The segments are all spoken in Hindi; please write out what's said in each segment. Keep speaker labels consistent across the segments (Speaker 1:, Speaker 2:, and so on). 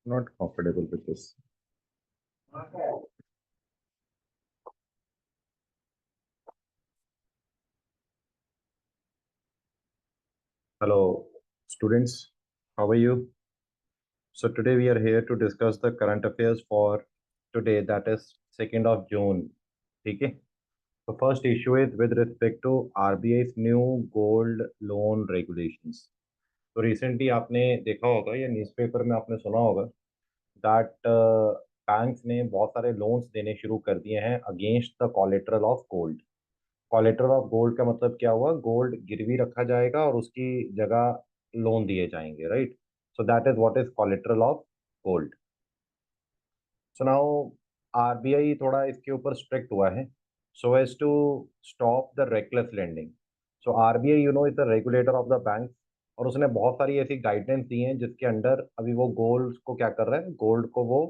Speaker 1: Not comfortable with this. Hello, students. How are you? So today we are here to discuss the current affairs for today, that is 2nd of June. Okay. The first issue is with respect to RBI's new gold loan regulations. तो रिसेंटली आपने देखा होगा या न्यूज़पेपर में आपने सुना होगा दैट बैंक्स ने बहुत सारे लोन्स देने शुरू कर दिए हैं against the collateral of gold. Collateral of gold का मतलब क्या हुआ? गोल्ड गिरवी रखा जाएगा और उसकी जगह लोन दिए जाएंगे, right? So that is what is collateral of gold. So now RBI थोड़ा इसके ऊपर स्ट्रिक्ट हुआ है so as to stop the reckless lending. So RBI is the regulator of the bank और उसने बहुत सारी ऐसी गाइडलाइंस दी हैं जिसके अंडर अभी वो गोल्ड को क्या कर रहा है, गोल्ड को वो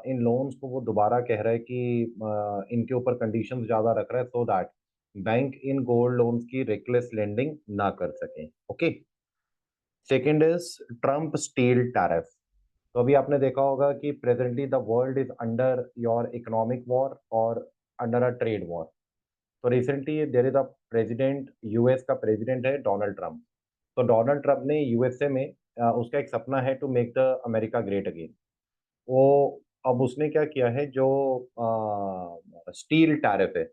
Speaker 1: इन लोन्स को वो दोबारा कह रहा है कि इनके ऊपर कंडीशंस ज़्यादा रख रहा है so that bank in gold loans की रेकलेस लेंडिंग ना कर सकें। Okay. Second is Trump steel tariff. तो अभी आपने देखा होगा कि presently the world is under your economic war और अंडर अ ट्रेड वॉर। तो recently there is a president, US का प्रेसिडेंट है डोनाल्ड ट्रम्प। तो डोनाल्ड ट्रम्प ने यूएसए में उसका एक सपना है to make the America great again. वो अब उसने क्या किया है, जो स्टील टैरिफ है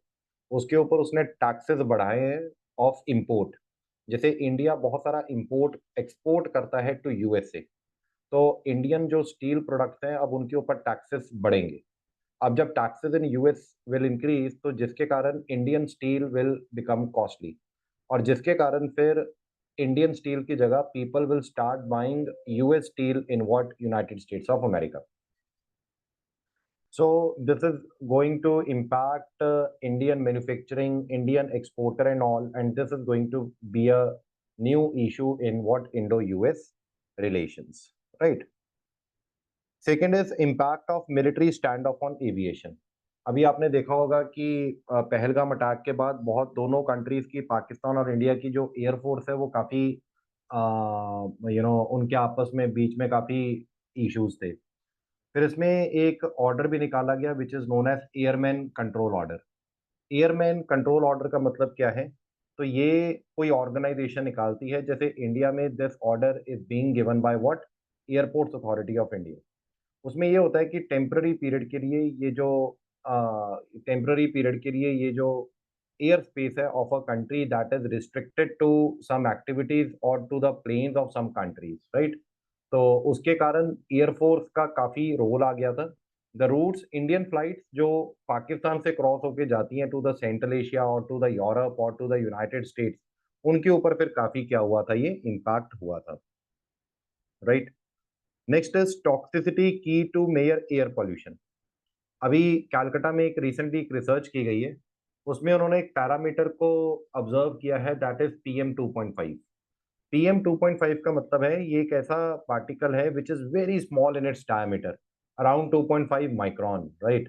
Speaker 1: उसके ऊपर उसने टैक्सेस बढ़ाए हैं ऑफ इंपोर्ट। जैसे इंडिया बहुत सारा इंपोर्ट एक्सपोर्ट करता है टू यूएसए, तो इंडियन जो स्टील प्रोडक्ट्स हैं अब उनके ऊपर टैक्सेस बढ़ेंगे। अब जब taxes in US will increase तो जिसके कारण Indian steel will become costly और जिसके कारण फिर इंडियन स्टील की जगह people will start buying US steel in what United states of America. So this is going to impact Indian manufacturing, Indian exporter and all, and this is going to be a new issue in what Indo-US relations, right? Second is impact of military standoff on aviation. अभी आपने देखा होगा कि पहलगाम अटैक के बाद बहुत दोनों कंट्रीज की, पाकिस्तान और इंडिया की जो एयरफोर्स है वो काफ़ी उनके आपस में बीच में काफ़ी इश्यूज थे। फिर इसमें एक ऑर्डर भी निकाला गया which is known as airman control order. Airman control order का मतलब क्या है? तो ये कोई ऑर्गेनाइजेशन निकालती है, जैसे इंडिया में this order is being given by what, airports authority of India. उसमें ये होता है कि टेम्पररी पीरियड के लिए ये जो एयर स्पेस है of a country that is restricted to some activities और to the planes of some countries, right? तो उसके कारण एयरफोर्स का काफी रोल आ गया था। द रूट्स, इंडियन फ्लाइट्स जो पाकिस्तान से क्रॉस होके जाती हैं टू द सेंट्रल एशिया और टू द यूरोप और टू द यूनाइटेड स्टेट्स, उनके ऊपर फिर काफी क्या हुआ था, ये इम्पैक्ट हुआ था, राइट? नेक्स्ट इज टॉक्सिसिटी की टू मेयर एयर पॉल्यूशन। अभी कैलकाटा में एक रिसेंटली एक रिसर्च की गई है, उसमें उन्होंने एक पैरामीटर को ऑब्जर्व किया है दैट इज PM2.5। PM2.5 का मतलब है ये एक ऐसा पार्टिकल है which is very small in its diameter, around 2.5 micron, right?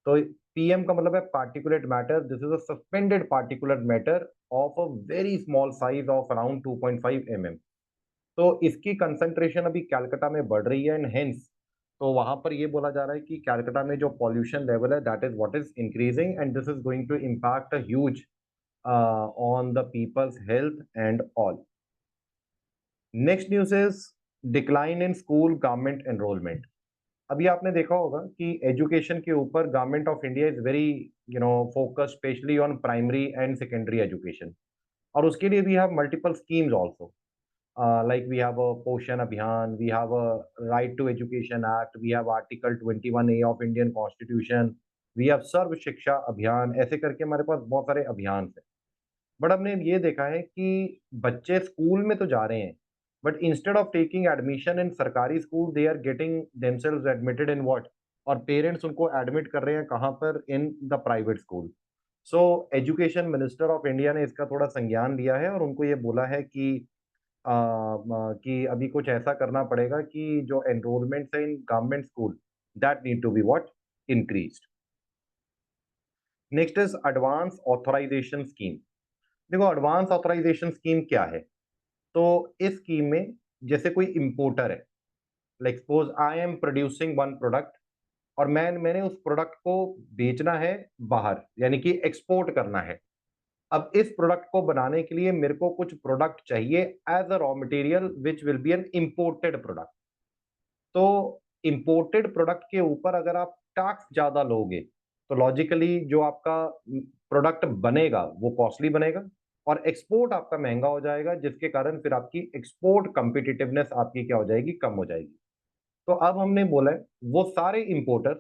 Speaker 1: तो PM का मतलब है particulate matter, this is a suspended particular matter of a very small size of around 2.5 mm। तो इसकी कंसंट्रेशन अभी कैलकाटा में बढ़ रही है एंड हेंस तो वहां पर ये बोला जा रहा है कि कैलकाटा में जो पॉल्यूशन लेवल है that is what is increasing and this is going to impact a huge on the people's health and all. Next news is decline in school government enrolment. अभी आपने देखा होगा कि एजुकेशन के ऊपर government of India is very focus specially on primary and secondary education और उसके लिए we have multiple schemes also. Like we have a Poshan Abhiyan, we have a Right to Education Act, we have Article 21A of Indian Constitution, we have सर्व शिक्षा अभियान, ऐसे करके हमारे पास बहुत सारे अभियान हैं। बट हमने ये देखा है कि बच्चे स्कूल में तो जा रहे हैं but instead of taking admission in सरकारी school they are getting themselves admitted in what, और पेरेंट्स उनको एडमिट कर रहे हैं कहाँ पर, in the private school. So education minister of India ने इसका थोड़ा संज्ञान लिया है और उनको ये बोला है कि अभी कुछ ऐसा करना पड़ेगा कि जो एनरोलमेंट है in government school that need to be what, increased. Next is advance authorisation scheme. देखो एडवांस ऑथराइजेशन स्कीम क्या है? तो इस स्कीम में जैसे कोई इंपोर्टर है, like suppose I am producing one product और मैंने उस प्रोडक्ट को बेचना है बाहर, यानी कि एक्सपोर्ट करना है। अब इस प्रोडक्ट को बनाने के लिए मेरे को कुछ प्रोडक्ट चाहिए as a raw material which will be an imported product. तो इंपोर्टेड प्रोडक्ट के ऊपर अगर आप टैक्स ज्यादा लोगे तो लॉजिकली जो आपका प्रोडक्ट बनेगा वो कॉस्टली बनेगा और एक्सपोर्ट आपका महंगा हो जाएगा, जिसके कारण फिर आपकी एक्सपोर्ट कम्पिटिटिवनेस आपकी क्या हो जाएगी, कम हो जाएगी। तो अब हमने बोला है वो सारे importers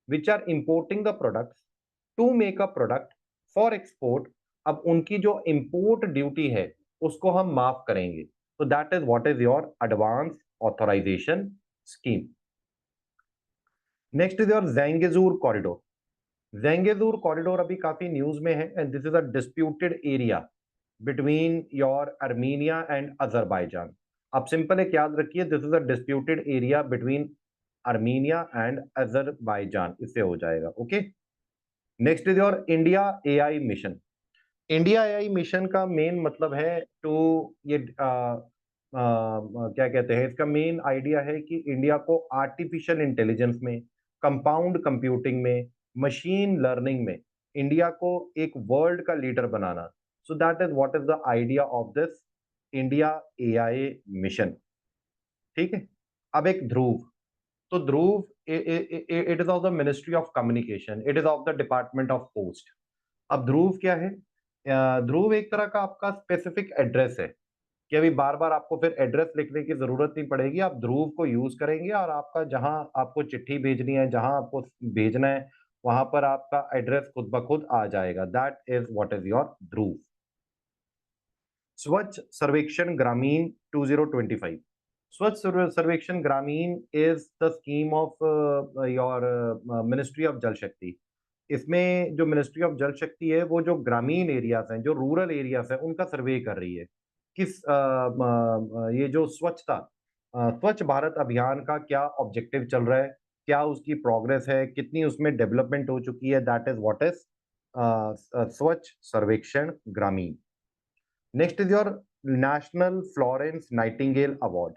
Speaker 1: which are importing the products to make a product for export, अब उनकी जो इंपोर्ट ड्यूटी है उसको हम माफ करेंगे। तो that is what is your advance authorisation scheme. Next is your Zangezur corridor. Zangezur corridor अभी काफी न्यूज में है and this is a disputed area between your Armenia and Azerbaijan. आप सिंपल एक याद रखिए, this is a disputed area between Armenia and Azerbaijan, इससे हो जाएगा। Okay, next is your India AI mission. India AI mission का मेन मतलब है टू ये क्या कहते हैं, इसका मेन आइडिया है कि इंडिया को आर्टिफिशियल इंटेलिजेंस में, कंपाउंड कंप्यूटिंग में, मशीन लर्निंग में इंडिया को एक वर्ल्ड का लीडर बनाना। So that is what is the idea of this India AI mission. ठीक है, अब एक ध्रुव। तो Dhruv it is of the ministry of communication, it is of the department of post. अब ध्रुव क्या है? ध्रुव एक तरह का आपका स्पेसिफिक एड्रेस है कि अभी बार बार आपको फिर एड्रेस लिखने की जरूरत नहीं पड़ेगी, आप ध्रुव को यूज करेंगे और आपका जहां आपको चिट्ठी भेजनी है, जहां आपको भेजना है, वहां पर आपका एड्रेस खुद ब खुद आ जाएगा। That is what is your Dhruv. Swachh Survekshan Grameen 2025। Swachh Survekshan Grameen is the scheme of your ministry of Jal Shakti. इसमें जो मिनिस्ट्री ऑफ जल शक्ति है वो जो ग्रामीण एरियाज हैं, जो रूरल एरियाज हैं, उनका सर्वे कर रही है किस ये जो स्वच्छता स्वच्छ भारत अभियान का क्या ऑब्जेक्टिव चल रहा है, क्या उसकी प्रोग्रेस है, कितनी उसमें डेवलपमेंट हो चुकी है। That is what is Swachh Survekshan Grameen. Next is your national Florence Nightingale award.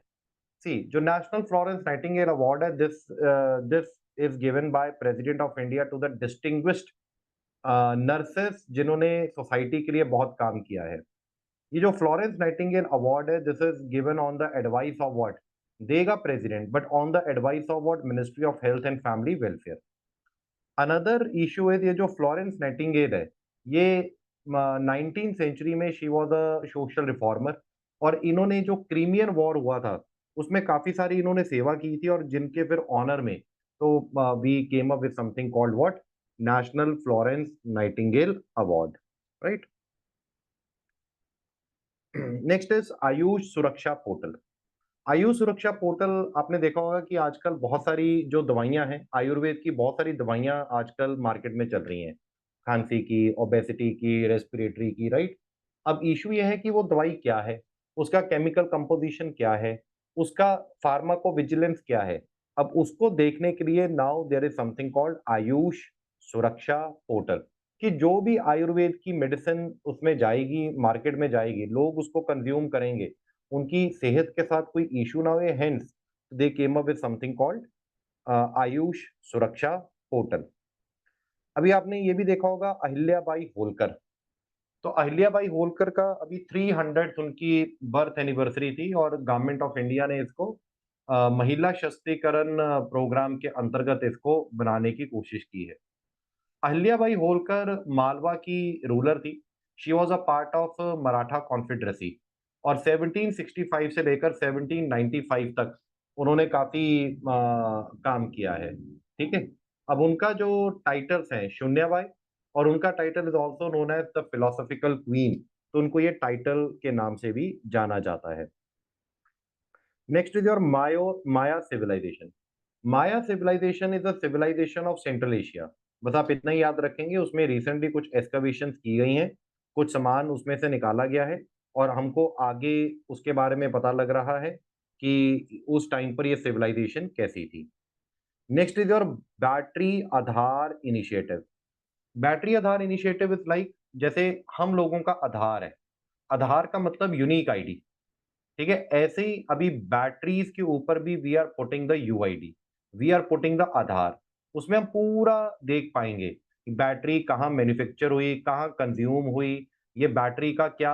Speaker 1: See, जो नेशनल फ्लोरेंस नाइटिंगेल अवार्ड है, this is given by president of India to the distinguished nurses जिन्होंने सोसाइटी के लिए बहुत काम किया है। ये जो फ्लोरेंस नाइटिंगेल अवार्ड है, this is given on the advice of what, देगा president, but on the advice of what, ministry of health and family welfare. Another issue है, ये जो फ्लोरेंस नाइटिंगेल है, ये 19th सेंचुरी में she was a social reformer और इन्होंने जो क्रीमियन वॉर हुआ था उसमें काफी सारी इन्होंने सेवा की थी और जिनके फिर ऑनर में तो we came up with something called what, national Florence Nightingale award. Right. Next is Ayush Suraksha portal. Ayush Suraksha portal, आपने देखा होगा कि आजकल बहुत सारी जो दवाइयां हैं आयुर्वेद की, बहुत सारी दवाइयां आजकल मार्केट में चल रही हैं, खांसी की, ओबेसिटी की, रेस्पिरेटरी की। राइट। अब इशू ये है कि वो दवाई क्या है, उसका केमिकल कंपोजिशन क्या है, उसका फार्माकोविजिलेंस क्या है। अब उसको देखने के लिए now there is something called Ayush Suraksha portal, कि जो भी आयुर्वेद की मेडिसिन उसमें जाएगी, मार्केट में जाएगी, लोग उसको कंज्यूम करेंगे, उनकी सेहत के साथ कोई इश्यू ना हो, hence they came up with something called Ayush Suraksha portal. अभी आपने ये भी देखा होगा अहिल्याबाई होलकर। तो अहिल्याबाई होलकर का अभी 300 उनकी बर्थ एनिवर्सरी थी और गवर्नमेंट ऑफ इंडिया ने इसको महिला सशक्तिकरण प्रोग्राम के अंतर्गत इसको बनाने की कोशिश की है। अहिल्याबाई होलकर मालवा की रूलर थी। She was a part of Maratha confederacy और 1765 से लेकर 1795 तक उन्होंने काफी काम किया है। ठीक है। अब उनका जो टाइटल्स हैं शून्यबाई और उनका title is also known as the philosophical queen, तो उनको ये टाइटल के नाम से भी जाना जाता है। Next is your Maya civilisation. Maya civilisation is a civilisation of central Asia. बस आप इतना ही याद रखेंगे, उसमें रिसेंटली कुछ एक्सकवेशन की गई हैं, कुछ सामान उसमें से निकाला गया है और हमको आगे उसके बारे में पता लग रहा है कि उस टाइम पर ये सिविलाइजेशन कैसी थी। Next is your battery Aadhaar initiative. Battery Aadhaar initiative is like, जैसे हम लोगों का आधार है, आधार का मतलब यूनिक आईडी। ठीक है। ऐसे ही अभी बैटरीज के ऊपर भी we are putting the UID, we are putting the Aadhaar. उसमें हम पूरा देख पाएंगे कि बैटरी कहाँ मैन्युफैक्चर हुई, कहाँ कंज्यूम हुई, ये बैटरी का क्या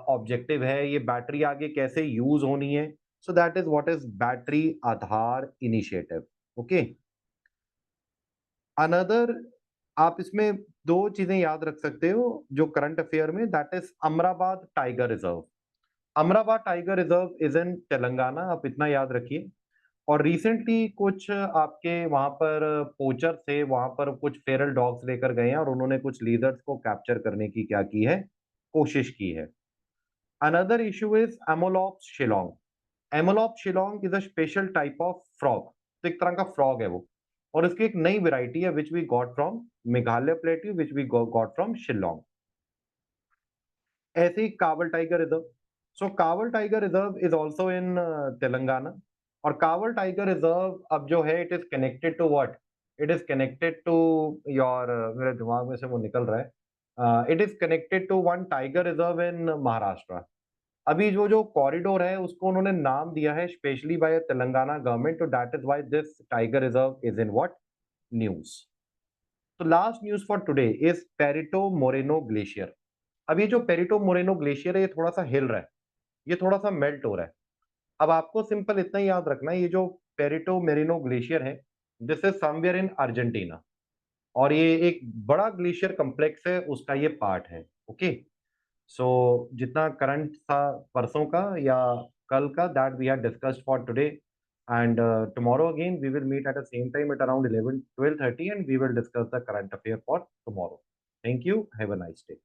Speaker 1: ऑब्जेक्टिव है, ये बैटरी आगे कैसे यूज होनी है। So that is what is battery Aadhaar initiative. Okay. Another, आप इसमें दो चीजें याद रख सकते हो जो करंट अफेयर में, that is Amrabad tiger reserve. Amrabad tiger reserve is इन तेलंगाना, आप इतना याद रखिए। और रिसेंटली कुछ आपके वहां पर पोचर थे, वहां पर कुछ फेरल डॉग्स लेकर गए हैं और उन्होंने कुछ लीजर्ड्स को कैप्चर करने की क्या की है, कोशिश की है। Another issue is Amolops Shillong. Amolops Shillong is a special type of frog, तो एक तरह का फ्रॉग है वो, और इसकी एक नई वेराइटी है which we got from Meghalaya plateau, which we got from Shillong. ऐसे ही Kawal tiger reserve. So Kawal tiger reserve is also in Telangana. और कावल टाइगर रिजर्व अब जो है, it is connected to what, it is connected to your, मेरे दिमाग में से वो निकल रहा है, it is connected to one tiger reserve in Maharashtra. अभी जो जो कॉरिडोर है उसको उन्होंने नाम दिया है स्पेशली बाय तेलंगाना गवर्नमेंट, तो that is why this tiger reserve is in what, news. तो last news for today is Perito Moreno glacier. अब ये जो पेरिटो मोरेनो ग्लेशियर है, ये थोड़ा सा हिल रहा है, ये थोड़ा सा मेल्ट हो रहा है। अब आपको सिंपल इतना ही याद रखना है, ये जो पेरिटो मेरिनो ग्लेशियर है, this is somewhere in Argentina, और ये एक बड़ा ग्लेशियर कम्प्लेक्स है, उसका ये पार्ट है। ओके। सो जितना करंट था परसों का या कल का, that we have discussed for today, and tomorrow again we will meet at the same time at around 11 12:30 and we will discuss the current affair for tomorrow. Thank you, have a nice day.